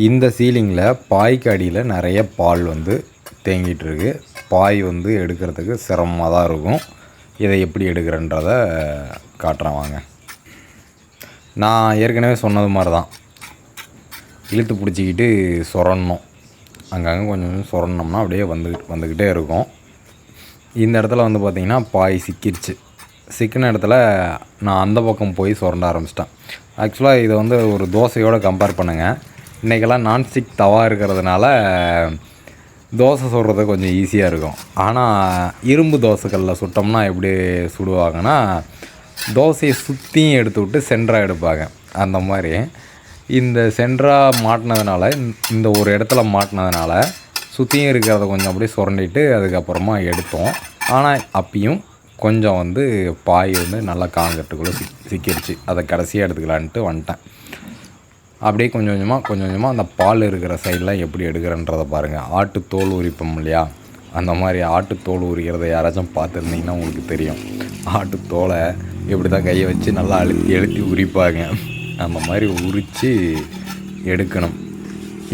இந்த சீலிங்கில் பாய்க்கு அடியில் நிறைய பால் வந்து தேங்கிட்டுருக்கு. பாய் வந்து எடுக்கிறதுக்கு சிரமமாக தான் இருக்கும். இதை எப்படி எடுக்கிறன்றதை காட்டுறேன் வாங்க. நான் ஏற்கனவே சொன்னது மாதிரி தான் இழுத்து பிடிச்சிக்கிட்டு சொரணும். அங்கங்கே கொஞ்சம் கொஞ்சம் சொரணும்னா அப்படியே வந்துக்கிட்டே இருக்கும். இந்த இடத்துல வந்து பார்த்திங்கன்னா பாய் சிக்கிடுச்சு. சிக்கின இடத்துல நான் அந்த பக்கம் போய் சுரண்ட ஆரம்பிச்சிட்டேன். ஆக்சுவலாக இதை வந்து ஒரு தோசையோடு கம்பேர் பண்ணுங்கள். இன்றைக்கெல்லாம் நான்ஸ்டிக் தவா இருக்கிறதுனால தோசை சுடுறது கொஞ்சம் ஈஸியாக இருக்கும். ஆனால் இரும்பு தோசைக்கல்லில் சுட்டோம்னா எப்படி சுடுவாங்கன்னா, தோசையை சுற்றியும் எடுத்து விட்டு சென்டராக எடுப்பாங்க. அந்த மாதிரி இந்த சென்டராக மாட்டினதுனால, இந்த ஒரு இடத்துல மாட்டினதுனால சுற்றியும் இருக்கிறத கொஞ்சம் அப்படியே சுரண்டிட்டு அதுக்கப்புறமா எடுத்தோம். ஆனால் அப்பயும் கொஞ்சம் வந்து பாய் வந்து நல்லா காங்கட்டுக்குள்ளே சிக்கிடுச்சு. அதை கடைசியாக எடுத்துக்கலான்ட்டு வந்துட்டேன். அப்படியே கொஞ்சம் கொஞ்சமாக அந்த பால் இருக்கிற சைடெலாம் எப்படி எடுக்கிறன்றதை பாருங்கள். ஆட்டு தோல் உரிப்போம் இல்லையா, அந்த மாதிரி ஆட்டு தோல் உரிக்கிறத யாராச்சும் பார்த்துருந்தீங்கன்னா உங்களுக்கு தெரியும். ஆட்டு தோலை எப்படி தான் கையை வச்சு நல்லா அழுத்தி உரிப்பாங்க. அந்த மாதிரி உரித்து எடுக்கணும்.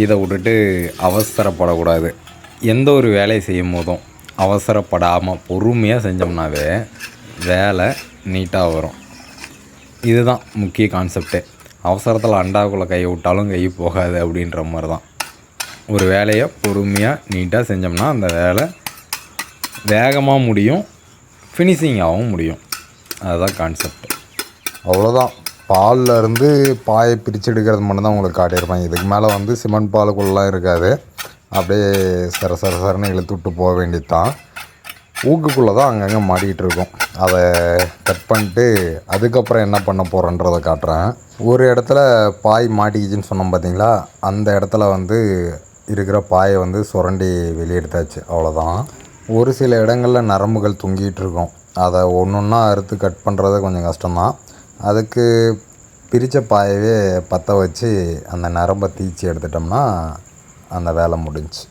இதை விட்டுட்டு அவசரப்படக்கூடாது. எந்த ஒரு வேலையை செய்யும் போதும் அவசரப்படாமல் பொறுமையாக செஞ்சோம்னாவே வேலை நீட்டாக வரும். இதுதான் முக்கிய கான்செப்டே. அவசரத்தில் அண்டாவுக்குள்ளே கையை விட்டாலும் கை போகாது அப்படின்ற மாதிரி தான். ஒரு வேலையை பொறுமையாக நீட்டாக செஞ்சோம்னா அந்த வேலை வேகமாக முடியும், ஃபினிஷிங்காகவும் முடியும். அதுதான் கான்செப்ட். அவ்வளோதான். பாலில் இருந்து பாயை பிரித்து எடுக்கிறது மட்டும்தான் உங்களுக்கு காட்டியிருப்பாங்க. இதுக்கு மேலே வந்து சிமெண்ட் பாலுக்குள்ளெலாம் இருக்காது. அப்படியே சரன்னு இழுத்து விட்டு போக வேண்டியது தான். ஊக்குக்குள்ளே தான் அங்கங்கே மாட்டிக்கிட்டு இருக்கும். அதை கட் பண்ணிட்டு அதுக்கப்புறம் என்ன பண்ண போகிறேன்றதை காட்டுறேன். ஒரு இடத்துல பாய் மாட்டிக்கிச்சின்னு சொன்னோம் பார்த்தீங்களா, அந்த இடத்துல வந்து இருக்கிற பாயை வந்து சுரண்டி வெளியெடுத்தாச்சு. அவ்வளோதான். ஒரு சில இடங்களில் நரம்புகள் தொங்கிட்டு இருக்கும். அதை ஒன்று ஒன்றா அறுத்து கட் பண்ணுறது கொஞ்சம் கஷ்டம்தான். அதுக்கு பிரித்த பாயவே பற்ற வச்சு அந்த நரம்பை தீச்சி எடுத்துட்டோம்னா அந்த வேலை முடிஞ்சு.